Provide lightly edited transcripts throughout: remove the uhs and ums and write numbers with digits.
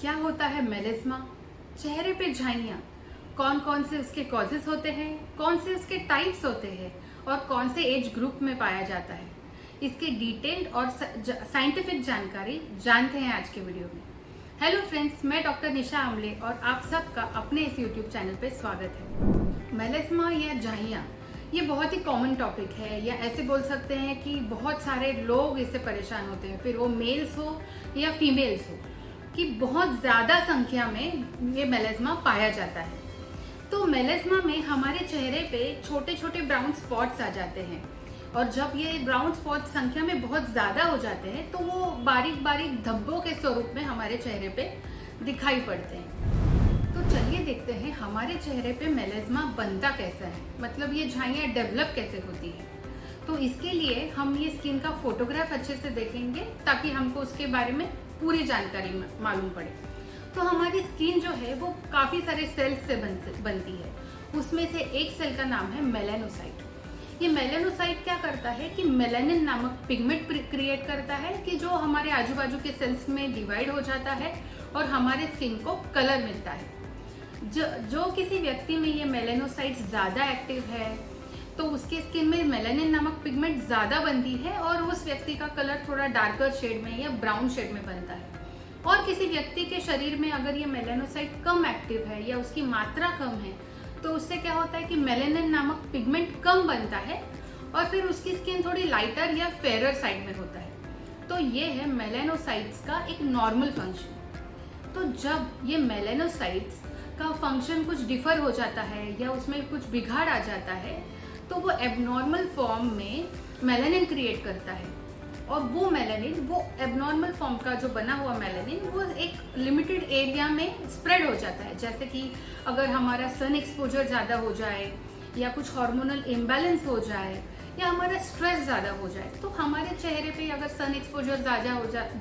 क्या होता है मेलिस्मा? चेहरे पे झाइयाँ, कौन कौन से उसके कॉजेस होते हैं, कौन से उसके टाइप्स होते हैं और कौन से एज ग्रुप में पाया जाता है, इसके डिटेल्ड और साइंटिफिक जानकारी जानते हैं आज के वीडियो में। हेलो फ्रेंड्स, मैं डॉक्टर निशा आमले और आप सबका अपने इस यूट्यूब चैनल पे स्वागत है। मेलिस्मा या झाइयाँ ये बहुत ही कॉमन टॉपिक है, या ऐसे बोल सकते हैं कि बहुत सारे लोग इससे परेशान होते हैं, फिर वो मेल्स हो या फीमेल्स हो, कि बहुत ज़्यादा संख्या में ये मेलिस्मा पाया जाता है। तो मेलिस्मा में हमारे चेहरे पे छोटे छोटे ब्राउन स्पॉट्स आ जाते हैं, और जब ये ब्राउन स्पॉट संख्या में बहुत ज़्यादा हो जाते हैं तो वो बारीक बारीक धब्बों के स्वरूप में हमारे चेहरे पे दिखाई पड़ते हैं। तो चलिए देखते हैं हमारे चेहरे पे मेलिस्मा बनता कैसा है, मतलब ये झाइयाँ डेवलप कैसे होती है। तो इसके लिए हम ये स्किन का फोटोग्राफ अच्छे से देखेंगे ताकि हमको उसके बारे में पूरी जानकारी मालूम पड़े। तो हमारी स्किन जो है वो काफ़ी सारे सेल्स से बनती है। उसमें से एक सेल का नाम है मेलानोसाइट। ये मेलानोसाइट क्या करता है कि मेलानिन नामक पिगमेंट क्रिएट करता है, कि जो हमारे आजू बाजू के सेल्स में डिवाइड हो जाता है और हमारे स्किन को कलर मिलता है। जो किसी व्यक्ति में ये मेलानोसाइट ज़्यादा एक्टिव है तो उसके स्किन में मेलानिन नामक पिगमेंट ज़्यादा बनती है और उस व्यक्ति का कलर थोड़ा डार्कर शेड में या ब्राउन शेड में बनता है। और किसी व्यक्ति के शरीर में अगर ये मेलानोसाइट कम एक्टिव है या उसकी मात्रा कम है तो उससे क्या होता है कि मेलानिन नामक पिगमेंट कम बनता है और फिर उसकी स्किन थोड़ी लाइटर या फेरर साइड में होता है। तो ये है मेलानोसाइट्स का एक नॉर्मल फंक्शन। तो जब ये मेलानोसाइट्स का फंक्शन कुछ डिफर हो जाता है या उसमें कुछ बिगाड़ आ जाता है तो वो एबनॉर्मल फॉर्म में मेलानिन क्रिएट करता है, और वो मेलानिन, वो एबनॉर्मल फॉर्म का जो बना हुआ मेलानिन वो एक लिमिटेड एरिया में स्प्रेड हो जाता है। जैसे कि अगर हमारा सन एक्सपोजर ज़्यादा हो जाए या कुछ हार्मोनल इम्बैलेंस हो जाए या हमारा स्ट्रेस ज़्यादा हो जाए, तो हमारे चेहरे पे अगर सन एक्सपोजर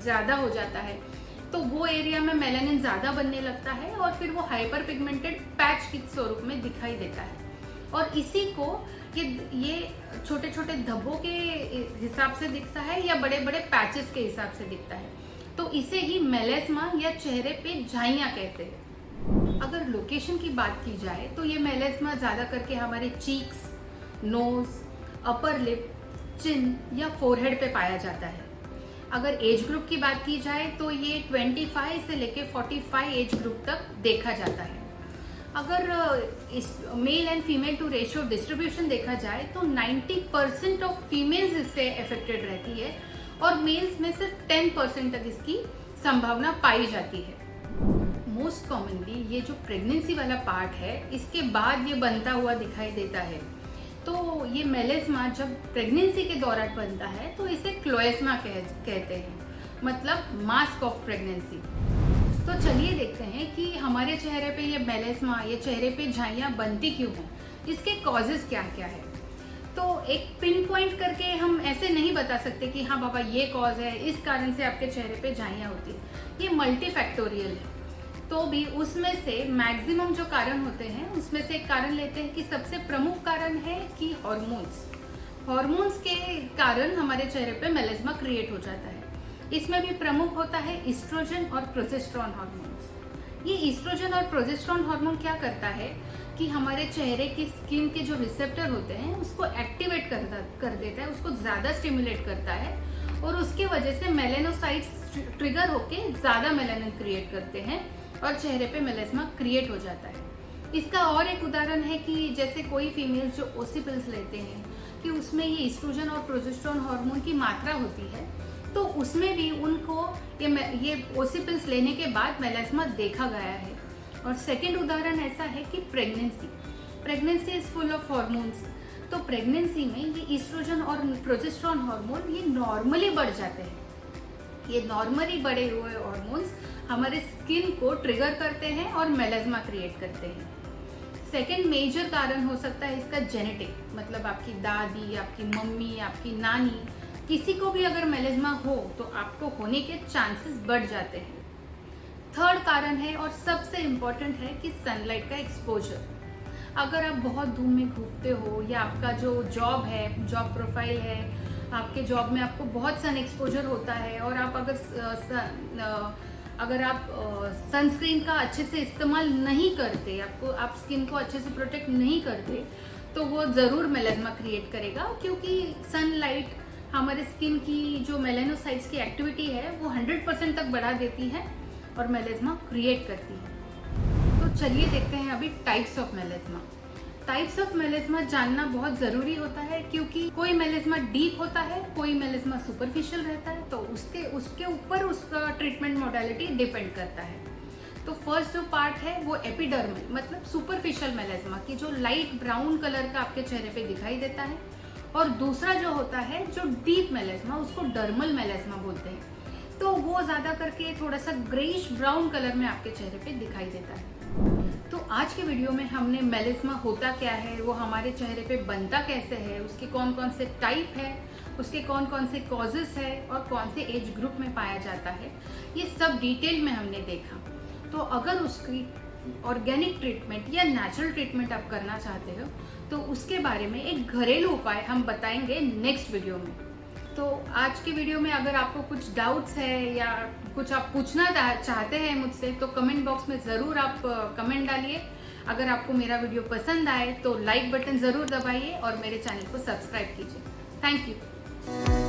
ज़्यादा हो जाता है तो वो एरिया में मेलानिन ज़्यादा बनने लगता है और फिर वो हाइपर पिगमेंटेड पैच के स्वरूप में दिखाई देता है। और इसी को ये छोटे छोटे धब्बों के हिसाब से दिखता है या बड़े बड़े पैचेस के हिसाब से दिखता है। तो इसे ही मेलिस्मा या चेहरे पे झाइयाँ कहते हैं। अगर लोकेशन की बात की जाए तो ये मेलिस्मा ज़्यादा करके हमारे चीक्स, नोज, अपर लिप, चिन या फोरहेड पे पाया जाता है। अगर एज ग्रुप की बात की जाए तो ये 25 से लेके 45 एज ग्रुप तक देखा जाता है। अगर इस male and female to ratio distribution देखा जाए तो 90% ऑफ फीमेल्स इससे अफेक्टेड रहती है और मेल्स में सिर्फ 10% तक इसकी संभावना पाई जाती है। मोस्ट कॉमनली ये जो प्रेगनेंसी वाला पार्ट है इसके बाद ये बनता हुआ दिखाई देता है। तो ये मेलिस्मा जब प्रेगनेंसी के दौरान बनता है तो इसे क्लोएस्मा कहते हैं, मतलब मास्क ऑफ प्रेगनेंसी। तो चलिए देखते हैं कि हमारे चेहरे पे ये मेलिस्मा, ये चेहरे पे झाइयाँ बनती क्यों हैं, इसके कॉजेज क्या क्या है। तो एक पिन पॉइंट करके हम ऐसे नहीं बता सकते कि हाँ बाबा ये कॉज है, इस कारण से आपके चेहरे पे झाइयाँ होती है। ये मल्टीफैक्टोरियल है, तो भी उसमें से मैक्सिमम जो कारण होते हैं उसमें से एक कारण लेते हैं कि सबसे प्रमुख कारण है कि हॉर्मोन्स के कारण हमारे चेहरे पे मेलिस्मा क्रिएट हो जाता है। इसमें भी प्रमुख होता है ईस्ट्रोजन और प्रोजेस्टेरोन हार्मोन्स। ये ईस्ट्रोजन और प्रोजेस्टेरोन हार्मोन क्या करता है कि हमारे चेहरे की स्किन के जो रिसेप्टर होते हैं उसको एक्टिवेट कर देता है, उसको ज़्यादा स्टिमुलेट करता है, और उसके वजह से मेलानोसाइट्स ट्रिगर होके ज़्यादा मेलानिन क्रिएट करते हैं और चेहरे पे मेलिस्मा क्रिएट हो जाता है। इसका और एक उदाहरण है कि जैसे कोई फीमेल्स जो ओसी पिल्स लेते हैं कि उसमें ये ईस्ट्रोजन और प्रोजेस्टेरोन हार्मोन की मात्रा होती है, तो उसमें भी उनको ये ओसी पिल्स लेने के बाद मेलिस्मा देखा गया है। और सेकंड उदाहरण ऐसा है कि pregnancy is full of hormones. तो प्रेगनेंसी में ये ईस्ट्रोजन और प्रोजेस्टेरोन हार्मोन ये नॉर्मली बढ़ जाते हैं। ये नॉर्मली बढ़े हुए हॉर्मोन्स हमारे स्किन को ट्रिगर करते हैं और मेलिस्मा क्रिएट करते हैं। सेकेंड मेजर कारण हो सकता है इसका जेनेटिक, मतलब आपकी दादी, आपकी मम्मी, आपकी नानी, किसी को भी अगर मेलिस्मा हो तो आपको होने के चांसेस बढ़ जाते हैं। थर्ड कारण है और सबसे इम्पोर्टेंट है कि सनलाइट का एक्सपोजर। अगर आप बहुत धूप में घूमते हो या आपका जो जॉब है, जॉब प्रोफाइल है, आपके जॉब में आपको बहुत सन एक्सपोजर होता है और आप अगर अगर आप सनस्क्रीन का अच्छे से इस्तेमाल नहीं करते, आप स्किन को अच्छे से प्रोटेक्ट नहीं करते, तो वो ज़रूर मेलेस्मा क्रिएट करेगा, क्योंकि सनलाइट हमारे स्किन की जो मेलेनोसाइट्स की एक्टिविटी है वो 100% तक बढ़ा देती है और मेलेस्मा क्रिएट करती है। तो चलिए देखते हैं अभी टाइप्स ऑफ मेलेस्मा। टाइप्स ऑफ मेलेस्मा जानना बहुत ज़रूरी होता है, क्योंकि कोई मेलेस्मा डीप होता है, कोई मेलेस्मा सुपरफिशियल रहता है, तो उसके ऊपर उसका ट्रीटमेंट मोडालिटी डिपेंड करता है। तो फर्स्ट जो पार्ट है वो एपिडर्मल, मतलब सुपरफिशियल मेलेस्मा की जो लाइट ब्राउन कलर का आपके चेहरे पे दिखाई देता है, और दूसरा जो होता है जो डीप मेलेस्मा, उसको डर्मल मेलेस्मा बोलते हैं। तो वो ज्यादा करके थोड़ा सा ग्रेइश ब्राउन कलर में आपके चेहरे पे दिखाई देता है। तो आज के वीडियो में हमने मेलेस्मा होता क्या है, वो हमारे चेहरे पे बनता कैसे है, उसके कौन कौन से टाइप है, उसके कौन कौन से कॉजेस है और कौन से एज ग्रुप में पाया जाता है, ये सब डिटेल में हमने देखा। तो अगर उसकी ऑर्गेनिक ट्रीटमेंट या नेचुरल ट्रीटमेंट आप करना चाहते हो तो उसके बारे में एक घरेलू उपाय हम बताएंगे नेक्स्ट वीडियो में। तो आज के वीडियो में अगर आपको कुछ डाउट्स है या कुछ आप पूछना चाहते हैं मुझसे, तो कमेंट बॉक्स में ज़रूर आप कमेंट डालिए। अगर आपको मेरा वीडियो पसंद आए तो लाइक बटन ज़रूर दबाइए और मेरे चैनल को सब्सक्राइब कीजिए। Thank you.